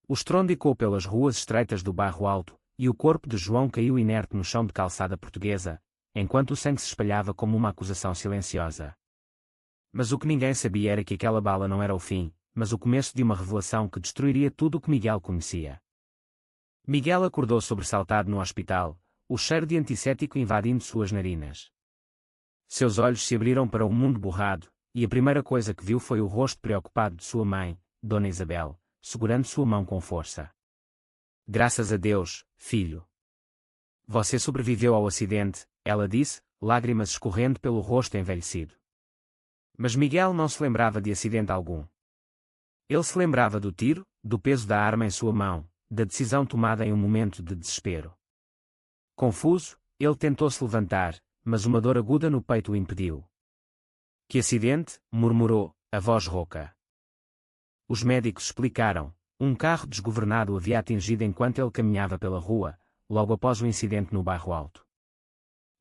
O estrondo ecoou pelas ruas estreitas do bairro Alto, e o corpo de João caiu inerte no chão de calçada portuguesa, enquanto o sangue se espalhava como uma acusação silenciosa. Mas o que ninguém sabia era que aquela bala não era o fim, mas o começo de uma revelação que destruiria tudo o que Miguel conhecia. Miguel acordou sobressaltado no hospital, o cheiro de antisséptico invadindo suas narinas. Seus olhos se abriram para um mundo borrado, e a primeira coisa que viu foi o rosto preocupado de sua mãe, Dona Isabel, segurando sua mão com força. Graças a Deus, filho. Você sobreviveu ao acidente, ela disse, lágrimas escorrendo pelo rosto envelhecido. Mas Miguel não se lembrava de acidente algum. Ele se lembrava do tiro, do peso da arma em sua mão, da decisão tomada em um momento de desespero. Confuso, ele tentou se levantar, mas uma dor aguda no peito o impediu. Que acidente? Murmurou, a voz rouca. Os médicos explicaram. Um carro desgovernado o havia atingido enquanto ele caminhava pela rua, logo após o incidente no bairro Alto.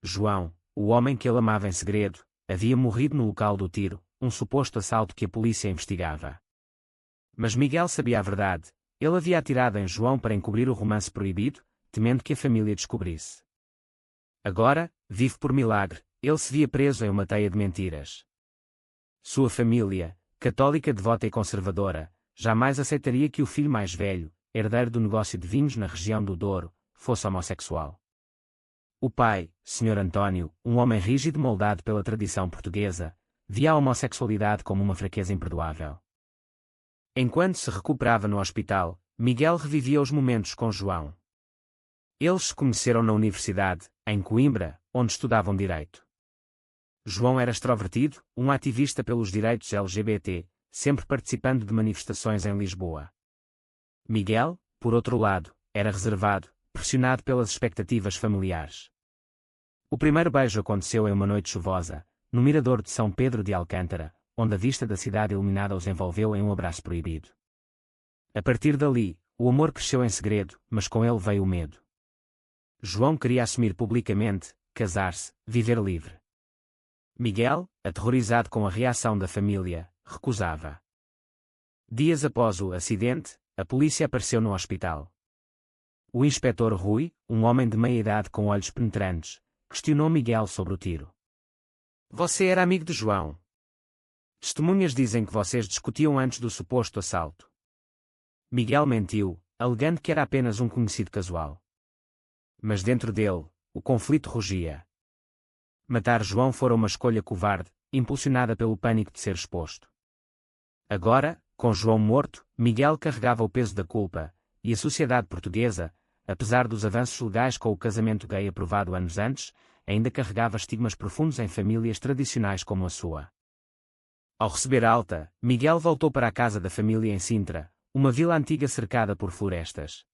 João, o homem que ele amava em segredo, havia morrido no local do tiro, um suposto assalto que a polícia investigava. Mas Miguel sabia a verdade. Ele havia atirado em João para encobrir o romance proibido, temendo que a família descobrisse. Agora, vivo por milagre, ele se via preso em uma teia de mentiras. Sua família, católica devota e conservadora, jamais aceitaria que o filho mais velho, herdeiro do negócio de vinhos na região do Douro, fosse homossexual. O pai, Sr. António, um homem rígido moldado pela tradição portuguesa, via a homossexualidade como uma fraqueza imperdoável. Enquanto se recuperava no hospital, Miguel revivia os momentos com João. Eles se conheceram na universidade, em Coimbra, onde estudavam direito. João era extrovertido, um ativista pelos direitos LGBT, sempre participando de manifestações em Lisboa. Miguel, por outro lado, era reservado, pressionado pelas expectativas familiares. O primeiro beijo aconteceu em uma noite chuvosa, no mirador de São Pedro de Alcântara, onde a vista da cidade iluminada os envolveu em um abraço proibido. A partir dali, o amor cresceu em segredo, mas com ele veio o medo. João queria assumir publicamente, casar-se, viver livre. Miguel, aterrorizado com a reação da família, recusava. Dias após o acidente, a polícia apareceu no hospital. O inspetor Rui, um homem de meia-idade com olhos penetrantes, questionou Miguel sobre o tiro. Você era amigo de João? Testemunhas dizem que vocês discutiam antes do suposto assalto. Miguel mentiu, alegando que era apenas um conhecido casual. Mas dentro dele, o conflito rugia. Matar João fora uma escolha covarde, impulsionada pelo pânico de ser exposto. Agora, com João morto, Miguel carregava o peso da culpa, e a sociedade portuguesa, apesar dos avanços legais com o casamento gay aprovado anos antes, ainda carregava estigmas profundos em famílias tradicionais como a sua. Ao receber alta, Miguel voltou para a casa da família em Sintra, uma vila antiga cercada por florestas.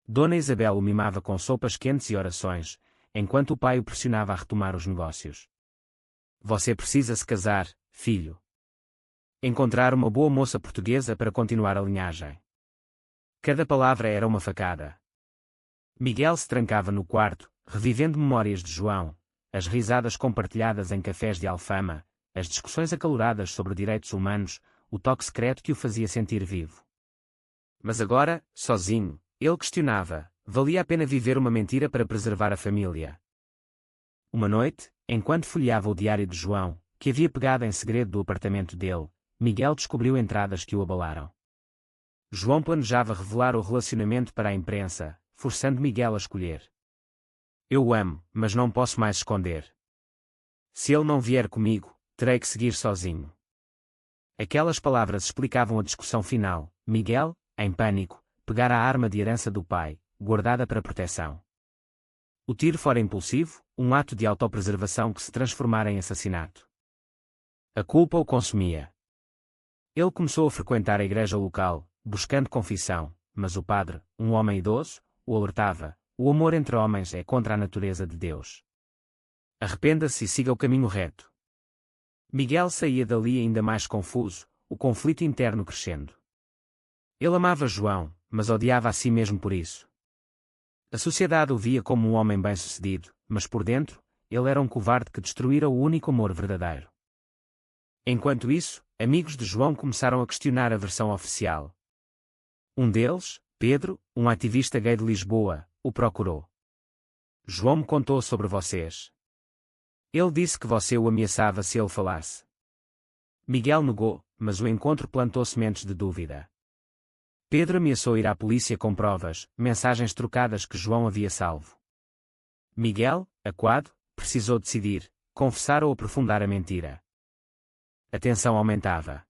Dona Isabel o mimava com sopas quentes e orações, enquanto o pai o pressionava a retomar os negócios. Você precisa se casar, filho. Encontrar uma boa moça portuguesa para continuar a linhagem. Cada palavra era uma facada. Miguel se trancava no quarto, revivendo memórias de João, as risadas compartilhadas em cafés de Alfama, as discussões acaloradas sobre direitos humanos, o toque secreto que o fazia sentir vivo. Mas agora, sozinho, ele questionava, valia a pena viver uma mentira para preservar a família? Uma noite, enquanto folheava o diário de João, que havia pegado em segredo do apartamento dele, Miguel descobriu entradas que o abalaram. João planejava revelar o relacionamento para a imprensa, forçando Miguel a escolher. Eu o amo, mas não posso mais esconder. Se ele não vier comigo, terei que seguir sozinho. Aquelas palavras explicavam a discussão final. Miguel, em pânico, pegara a arma de herança do pai, guardada para proteção. O tiro fora impulsivo, um ato de autopreservação que se transformara em assassinato. A culpa o consumia. Ele começou a frequentar a igreja local, buscando confissão, mas o padre, um homem idoso, o alertava: o amor entre homens é contra a natureza de Deus. Arrependa-se e siga o caminho reto. Miguel saía dali ainda mais confuso, o conflito interno crescendo. Ele amava João, mas odiava a si mesmo por isso. A sociedade o via como um homem bem-sucedido, mas por dentro, ele era um covarde que destruíra o único amor verdadeiro. Enquanto isso, amigos de João começaram a questionar a versão oficial. Um deles, Pedro, um ativista gay de Lisboa, o procurou. João me contou sobre vocês. Ele disse que você o ameaçava se ele falasse. Miguel negou, mas o encontro plantou sementes de dúvida. Pedro ameaçou ir à polícia com provas, mensagens trocadas que João havia salvo. Miguel, acuado, precisou decidir, confessar ou aprofundar a mentira. A tensão aumentava.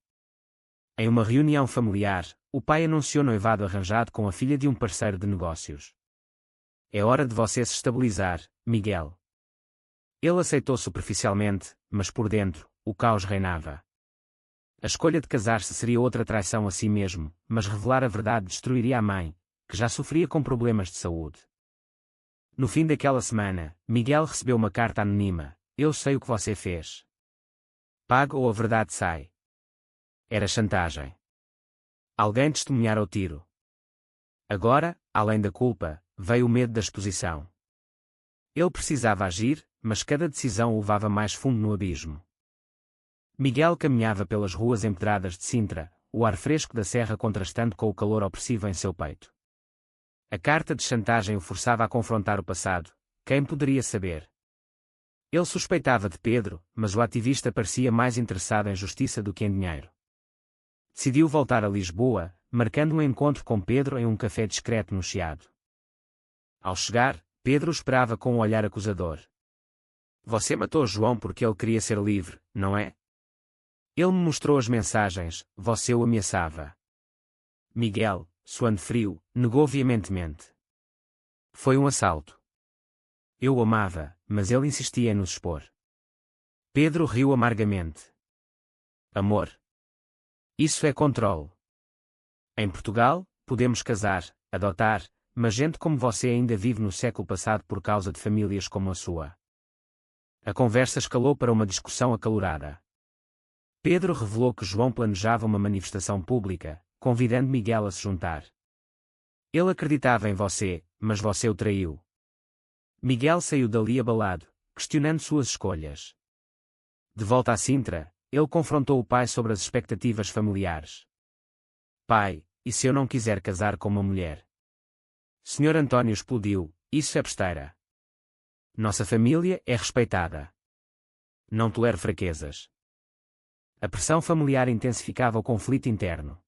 Em uma reunião familiar, o pai anunciou noivado arranjado com a filha de um parceiro de negócios. É hora de você se estabilizar, Miguel. Ele aceitou superficialmente, mas por dentro, o caos reinava. A escolha de casar-se seria outra traição a si mesmo, mas revelar a verdade destruiria a mãe, que já sofria com problemas de saúde. No fim daquela semana, Miguel recebeu uma carta anônima: "Eu sei o que você fez. Pague ou a verdade sai." Era chantagem. Alguém testemunhara o tiro. Agora, além da culpa, veio o medo da exposição. Ele precisava agir, mas cada decisão o levava mais fundo no abismo. Miguel caminhava pelas ruas empedradas de Sintra, o ar fresco da serra contrastando com o calor opressivo em seu peito. A carta de chantagem o forçava a confrontar o passado. Quem poderia saber? Ele suspeitava de Pedro, mas o ativista parecia mais interessado em justiça do que em dinheiro. Decidiu voltar a Lisboa, marcando um encontro com Pedro em um café discreto no Chiado. Ao chegar, Pedro esperava com um olhar acusador. "Você matou João porque ele queria ser livre, não é?" Ele me mostrou as mensagens, você o ameaçava. Miguel, suando frio, negou veementemente. "Foi um assalto. Eu o amava, mas ele insistia em nos expor." Pedro riu amargamente. "Amor. Isso é controle. Em Portugal, podemos casar, adotar, mas gente como você ainda vive no século passado por causa de famílias como a sua." A conversa escalou para uma discussão acalorada. Pedro revelou que João planejava uma manifestação pública, convidando Miguel a se juntar. Ele acreditava em você, mas você o traiu. Miguel saiu dali abalado, questionando suas escolhas. De volta a Sintra, ele confrontou o pai sobre as expectativas familiares. "Pai, e se eu não quiser casar com uma mulher?" Sr. António explodiu: "Isso é besteira. Nossa família é respeitada. Não tolero fraquezas." A pressão familiar intensificava o conflito interno.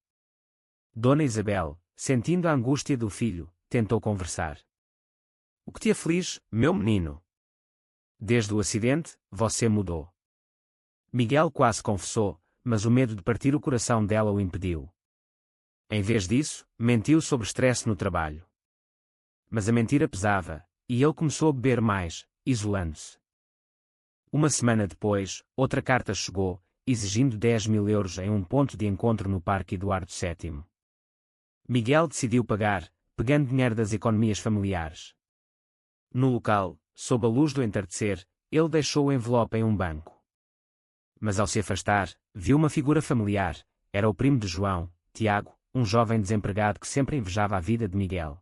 Dona Isabel, sentindo a angústia do filho, tentou conversar. "O que te aflige, meu menino? Desde o acidente, você mudou." Miguel quase confessou, mas o medo de partir o coração dela o impediu. Em vez disso, mentiu sobre estresse no trabalho. Mas a mentira pesava, e ele começou a beber mais, isolando-se. Uma semana depois, outra carta chegou, exigindo 10.000 euros em um ponto de encontro no Parque Eduardo VII. Miguel decidiu pagar, pegando dinheiro das economias familiares. No local, sob a luz do entardecer, ele deixou o envelope em um banco. Mas ao se afastar, viu uma figura familiar. Era o primo de João, Tiago, um jovem desempregado que sempre invejava a vida de Miguel.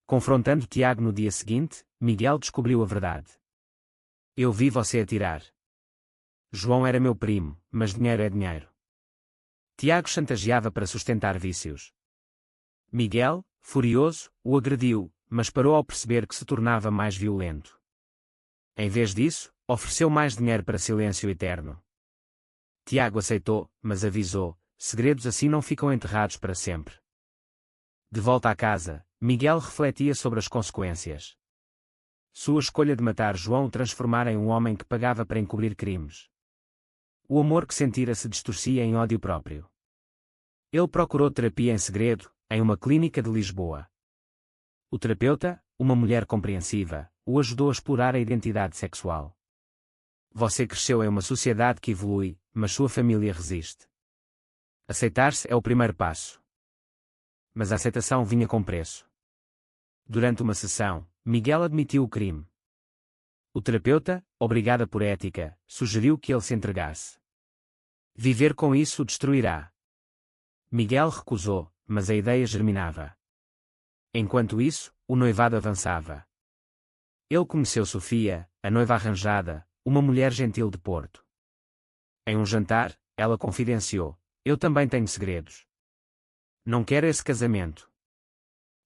Confrontando Tiago no dia seguinte, Miguel descobriu a verdade. "Eu vi você atirar. João era meu primo, mas dinheiro é dinheiro." Tiago chantageava para sustentar vícios. Miguel, furioso, o agrediu, mas parou ao perceber que se tornava mais violento. Em vez disso, ofereceu mais dinheiro para silêncio eterno. Tiago aceitou, mas avisou: segredos assim não ficam enterrados para sempre. De volta à casa, Miguel refletia sobre as consequências. Sua escolha de matar João o transformara em um homem que pagava para encobrir crimes. O amor que sentira se distorcia em ódio próprio. Ele procurou terapia em segredo, em uma clínica de Lisboa. O terapeuta, uma mulher compreensiva, o ajudou a explorar a identidade sexual. Você cresceu em uma sociedade que evolui, mas sua família resiste. Aceitar-se é o primeiro passo. Mas a aceitação vinha com preço. Durante uma sessão, Miguel admitiu o crime. O terapeuta, obrigada por ética, sugeriu que ele se entregasse. Viver com isso o destruirá. Miguel recusou, mas a ideia germinava. Enquanto isso, o noivado avançava. Ele conheceu Sofia, a noiva arranjada, uma mulher gentil de Porto. Em um jantar, ela confidenciou: eu também tenho segredos. Não quero esse casamento.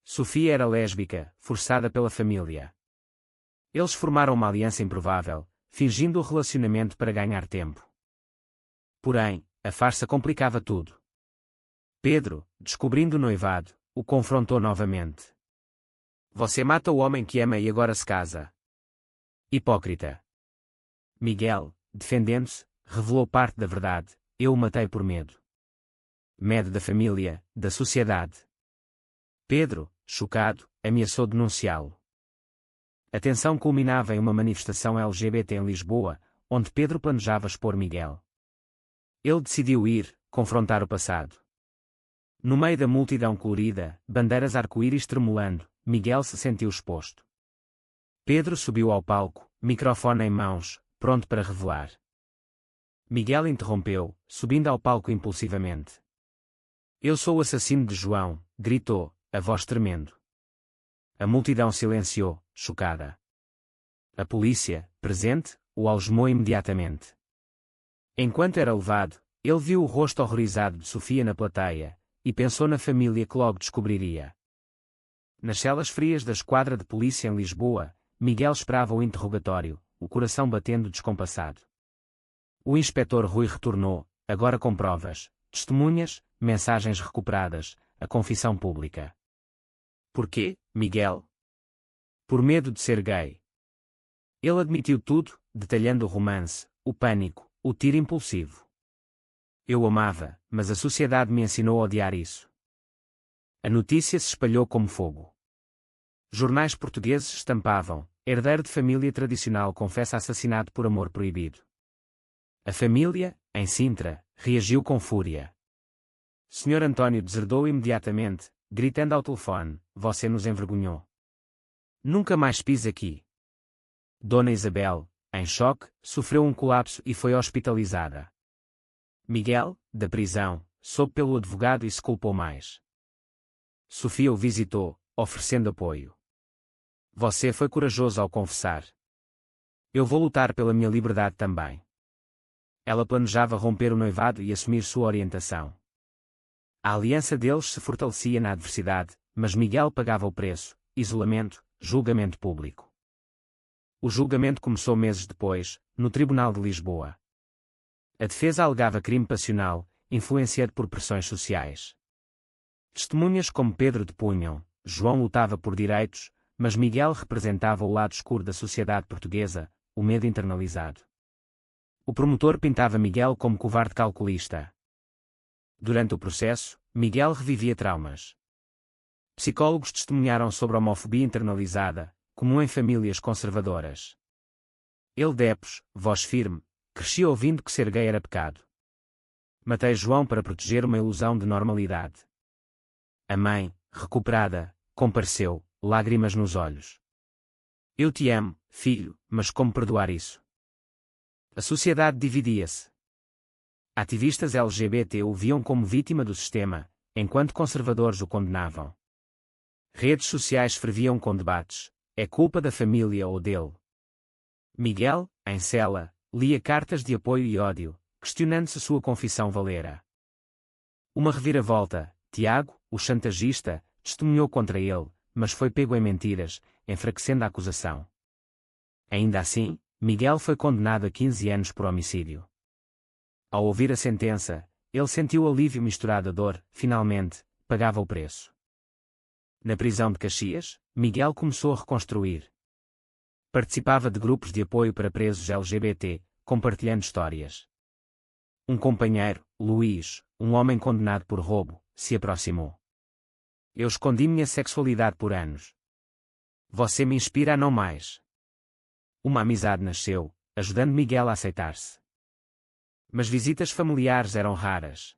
Sofia era lésbica, forçada pela família. Eles formaram uma aliança improvável, fingindo o relacionamento para ganhar tempo. Porém, a farsa complicava tudo. Pedro, descobrindo o noivado, o confrontou novamente. Você mata o homem que ama e agora se casa. Hipócrita. Miguel, defendendo-se, revelou parte da verdade: eu o matei por medo. Medo da família, da sociedade. Pedro, chocado, ameaçou denunciá-lo. A tensão culminava em uma manifestação LGBT em Lisboa, onde Pedro planejava expor Miguel. Ele decidiu ir, confrontar o passado. No meio da multidão colorida, bandeiras arco-íris tremulando, Miguel se sentiu exposto. Pedro subiu ao palco, microfone em mãos, pronto para revelar. Miguel interrompeu, subindo ao palco impulsivamente. Eu sou o assassino de João, gritou, a voz tremendo. A multidão silenciou, chocada. A polícia, presente, o algemou imediatamente. Enquanto era levado, ele viu o rosto horrorizado de Sofia na plateia, e pensou na família que logo descobriria. Nas celas frias da esquadra de polícia em Lisboa, Miguel esperava o interrogatório, o coração batendo descompassado. O inspetor Rui retornou, agora com provas, testemunhas, mensagens recuperadas, a confissão pública. Por quê, Miguel? Por medo de ser gay. Ele admitiu tudo, detalhando o romance, o pânico, o tiro impulsivo. Eu o amava, mas a sociedade me ensinou a odiar isso. A notícia se espalhou como fogo. Jornais portugueses estampavam: herdeiro de família tradicional confessa assassinato por amor proibido. A família, em Sintra, reagiu com fúria. Sr. António deserdou imediatamente, gritando ao telefone: você nos envergonhou. Nunca mais pise aqui. Dona Isabel, em choque, sofreu um colapso e foi hospitalizada. Miguel, da prisão, soube pelo advogado e se culpou mais. Sofia o visitou, oferecendo apoio. Você foi corajoso ao confessar. Eu vou lutar pela minha liberdade também. Ela planejava romper o noivado e assumir sua orientação. A aliança deles se fortalecia na adversidade, mas Miguel pagava o preço: isolamento, julgamento público. O julgamento começou meses depois, no Tribunal de Lisboa. A defesa alegava crime passional, influenciado por pressões sociais. Testemunhas como Pedro depunham: João lutava por direitos, mas Miguel representava o lado escuro da sociedade portuguesa, o medo internalizado. O promotor pintava Miguel como covarde calculista. Durante o processo, Miguel revivia traumas. Psicólogos testemunharam sobre a homofobia internalizada, comum em famílias conservadoras. Ele depos, voz firme, crescia ouvindo que ser gay era pecado. Matei João para proteger uma ilusão de normalidade. A mãe, recuperada, compareceu, lágrimas nos olhos. Eu te amo, filho, mas como perdoar isso? A sociedade dividia-se. Ativistas LGBT o viam como vítima do sistema, enquanto conservadores o condenavam. Redes sociais ferviam com debates: é culpa da família ou dele? Miguel, em cela, lia cartas de apoio e ódio, questionando se sua confissão valera. Uma reviravolta: Tiago, o chantagista, testemunhou contra ele, mas foi pego em mentiras, enfraquecendo a acusação. Ainda assim, Miguel foi condenado a 15 anos por homicídio. Ao ouvir a sentença, ele sentiu alívio misturado a dor: finalmente, pagava o preço. Na prisão de Caxias, Miguel começou a reconstruir. Participava de grupos de apoio para presos LGBT, compartilhando histórias. Um companheiro, Luís, um homem condenado por roubo, se aproximou. Eu escondi minha sexualidade por anos. Você me inspira a não mais. Uma amizade nasceu, ajudando Miguel a aceitar-se. Mas visitas familiares eram raras.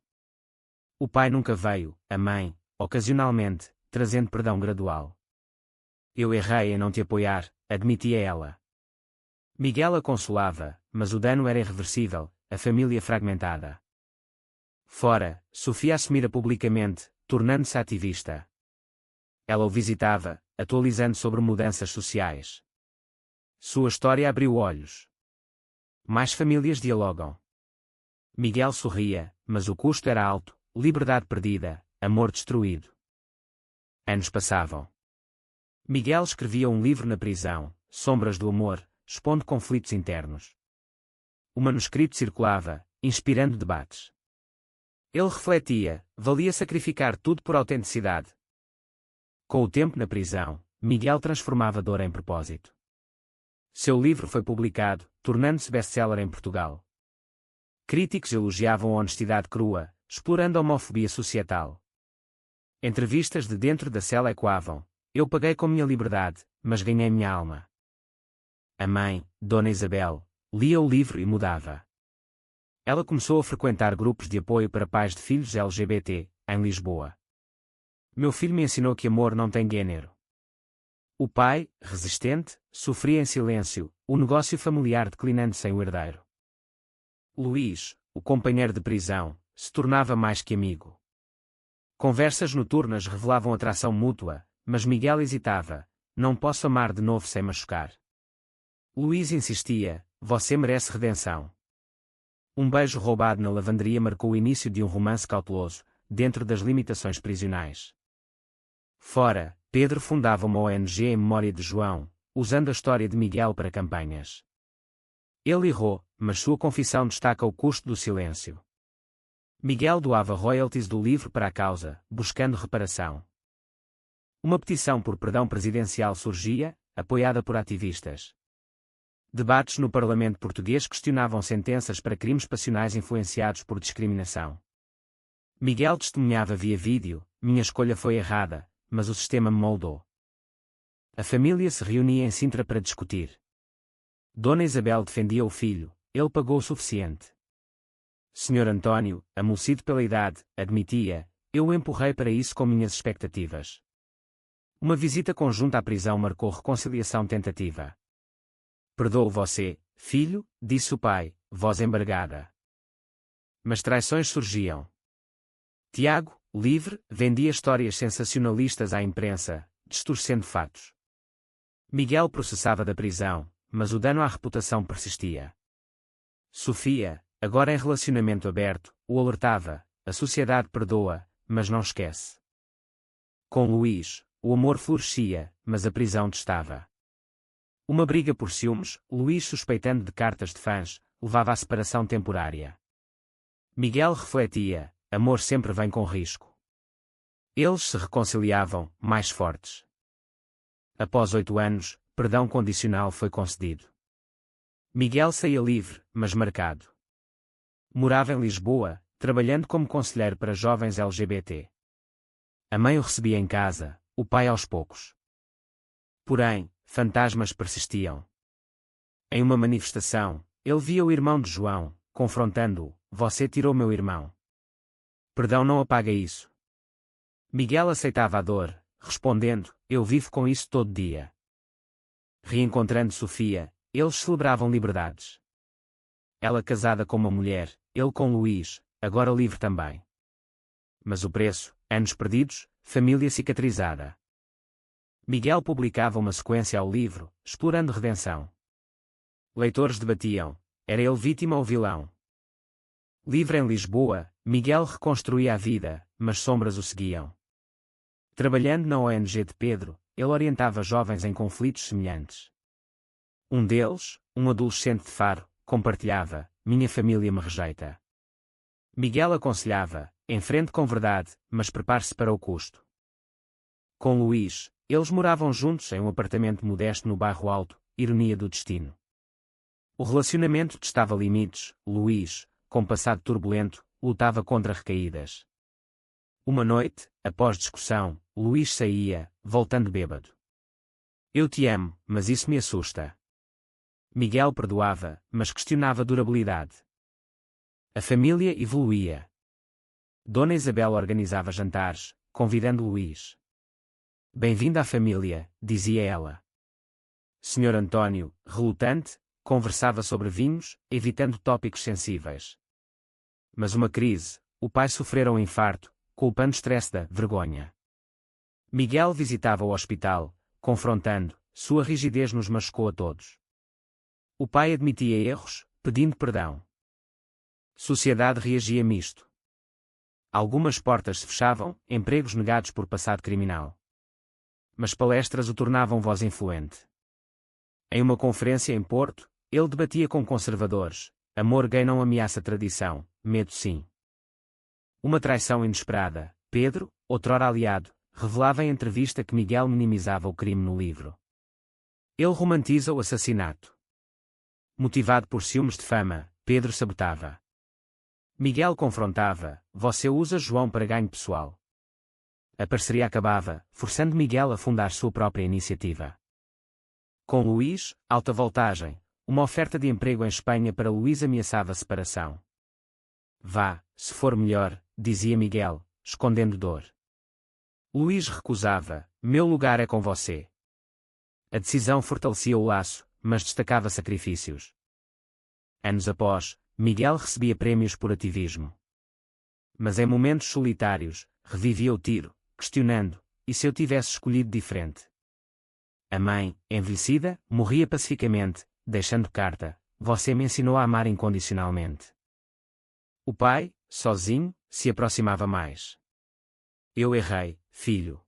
O pai nunca veio, a mãe, ocasionalmente, trazendo perdão gradual. Eu errei em não te apoiar, admitia ela. Miguel a consolava, mas o dano era irreversível, a família fragmentada. Fora, Sofia assumira publicamente, tornando-se ativista. Ela o visitava, atualizando sobre mudanças sociais. Sua história abriu olhos. Mais famílias dialogam. Miguel sorria, mas o custo era alto: liberdade perdida, amor destruído. Anos passavam. Miguel escrevia um livro na prisão, Sombras do Amor, expondo conflitos internos. O manuscrito circulava, inspirando debates. Ele refletia, valia sacrificar tudo por autenticidade. Com o tempo na prisão, Miguel transformava dor em propósito. Seu livro foi publicado, tornando-se best-seller em Portugal. Críticos elogiavam a honestidade crua, explorando a homofobia societal. Entrevistas de dentro da cela ecoavam: eu paguei com minha liberdade, mas ganhei minha alma. A mãe, Dona Isabel, lia o livro e mudava. Ela começou a frequentar grupos de apoio para pais de filhos LGBT, em Lisboa. Meu filho me ensinou que amor não tem gênero. O pai, resistente, sofria em silêncio, o negócio familiar declinando sem o herdeiro. Luís, o companheiro de prisão, se tornava mais que amigo. Conversas noturnas revelavam atração mútua, mas Miguel hesitava: não posso amar de novo sem machucar. Luís insistia: você merece redenção. Um beijo roubado na lavanderia marcou o início de um romance cauteloso, dentro das limitações prisionais. Fora, Pedro fundava uma ONG em memória de João, usando a história de Miguel para campanhas. Ele errou, mas sua confissão destaca o custo do silêncio. Miguel doava royalties do livro para a causa, buscando reparação. Uma petição por perdão presidencial surgia, apoiada por ativistas. Debates no Parlamento português questionavam sentenças para crimes passionais influenciados por discriminação. Miguel testemunhava via vídeo: minha escolha foi errada, mas o sistema me moldou. A família se reunia em Sintra para discutir. Dona Isabel defendia o filho: ele pagou o suficiente. Senhor António, amolecido pela idade, admitia: eu o empurrei para isso com minhas expectativas. Uma visita conjunta à prisão marcou reconciliação tentativa. Perdoo você, filho, disse o pai, voz embargada. Mas traições surgiam. Tiago, livre, vendia histórias sensacionalistas à imprensa, distorcendo fatos. Miguel processava da prisão, mas o dano à reputação persistia. Sofia, agora em relacionamento aberto, o alertava: a sociedade perdoa, mas não esquece. Com Luís, o amor florescia, mas a prisão testava. Uma briga por ciúmes, Luís suspeitando de cartas de fãs, levava à separação temporária. Miguel refletia: amor sempre vem com risco. Eles se reconciliavam, mais fortes. Após 8 anos, perdão condicional foi concedido. Miguel saía livre, mas marcado. Morava em Lisboa, trabalhando como conselheiro para jovens LGBT. A mãe o recebia em casa, o pai aos poucos. Porém, fantasmas persistiam. Em uma manifestação, ele via o irmão de João, confrontando-o: você tirou meu irmão. Perdão não apaga isso. Miguel aceitava a dor, respondendo: eu vivo com isso todo dia. Reencontrando Sofia, eles celebravam liberdades. Ela casada com uma mulher, ele com Luís, agora livre também. Mas o preço: anos perdidos, família cicatrizada. Miguel publicava uma sequência ao livro, explorando redenção. Leitores debatiam: era ele vítima ou vilão? Livre em Lisboa, Miguel reconstruía a vida, mas sombras o seguiam. Trabalhando na ONG de Pedro, ele orientava jovens em conflitos semelhantes. Um deles, um adolescente de Faro, compartilhava: minha família me rejeita. Miguel aconselhava: enfrente com verdade, mas prepare-se para o custo. Com Luís, eles moravam juntos em um apartamento modesto no Bairro Alto, ironia do destino. O relacionamento testava limites. Luís, com passado turbulento, lutava contra recaídas. Uma noite, após discussão, Luís saía, voltando bêbado. Eu te amo, mas isso me assusta. Miguel perdoava, mas questionava a durabilidade. A família evoluía. Dona Isabel organizava jantares, convidando Luís. Bem-vindo à família, dizia ela. Senhor António, relutante, conversava sobre vinhos, evitando tópicos sensíveis. Mas uma crise: o pai sofrera um infarto, culpando stress da vergonha. Miguel visitava o hospital, confrontando: sua rigidez nos machucou a todos. O pai admitia erros, pedindo perdão. Sociedade reagia misto. Algumas portas se fechavam, empregos negados por passado criminal. Mas palestras o tornavam voz influente. Em uma conferência em Porto, ele debatia com conservadores: amor gay não ameaça a tradição, medo sim. Uma traição inesperada. Pedro, outrora aliado, revelava em entrevista que Miguel minimizava o crime no livro. Ele romantiza o assassinato. Motivado por ciúmes de fama, Pedro sabotava. Miguel confrontava: você usa João para ganho pessoal. A parceria acabava, forçando Miguel a fundar sua própria iniciativa. Com Luís, alta voltagem, uma oferta de emprego em Espanha para Luís ameaçava a separação. Vá, se for melhor, dizia Miguel, escondendo dor. Luís recusava: meu lugar é com você. A decisão fortalecia o laço, mas destacava sacrifícios. Anos após, Miguel recebia prémios por ativismo. Mas em momentos solitários, revivia o tiro, questionando: e se eu tivesse escolhido diferente? A mãe, envelhecida, morria pacificamente, deixando carta: você me ensinou a amar incondicionalmente. O pai, sozinho, se aproximava mais. Eu errei, filho.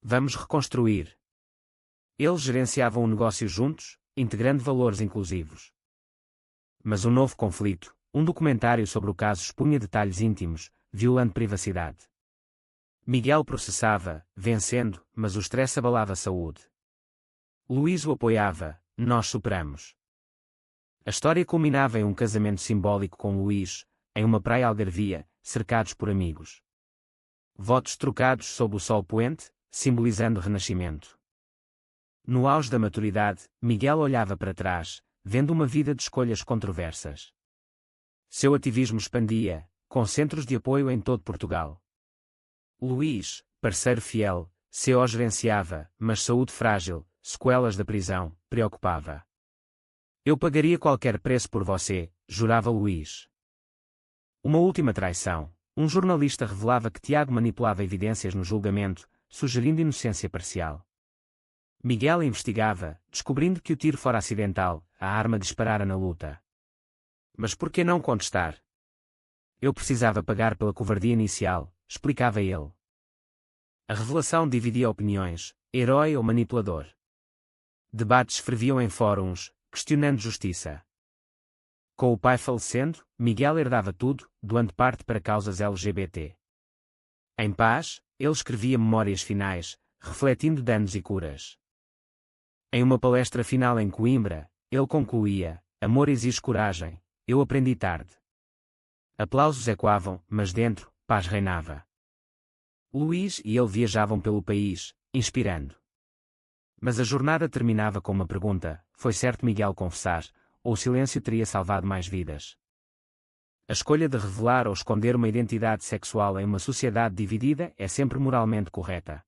Vamos reconstruir. Eles gerenciavam o negócio juntos, integrando valores inclusivos. Mas um novo conflito, um documentário sobre o caso expunha detalhes íntimos, violando privacidade. Miguel processava, vencendo, mas o stress abalava a saúde. Luís o apoiava: nós superamos. A história culminava em um casamento simbólico com Luís, em uma praia algarvia, cercados por amigos. Votos trocados sob o sol poente, simbolizando o renascimento. No auge da maturidade, Miguel olhava para trás, vendo uma vida de escolhas controversas. Seu ativismo expandia, com centros de apoio em todo Portugal. Luís, parceiro fiel, o gerenciava, mas saúde frágil, sequelas da prisão, preocupava. Eu pagaria qualquer preço por você, jurava Luís. Uma última traição. Um jornalista revelava que Tiago manipulava evidências no julgamento, sugerindo inocência parcial. Miguel investigava, descobrindo que o tiro fora acidental, a arma disparara na luta. Mas por que não contestar? Eu precisava pagar pela covardia inicial, explicava ele. A revelação dividia opiniões: herói ou manipulador. Debates ferviam em fóruns, questionando justiça. Com o pai falecendo, Miguel herdava tudo, doando parte para causas LGBT. Em paz, ele escrevia memórias finais, refletindo danos e curas. Em uma palestra final em Coimbra, ele concluía: amor exige coragem, eu aprendi tarde. Aplausos ecoavam, mas dentro, paz reinava. Luís e ele viajavam pelo país, inspirando. Mas a jornada terminava com uma pergunta: foi certo Miguel confessar, ou o silêncio teria salvado mais vidas? A escolha de revelar ou esconder uma identidade sexual em uma sociedade dividida é sempre moralmente correta.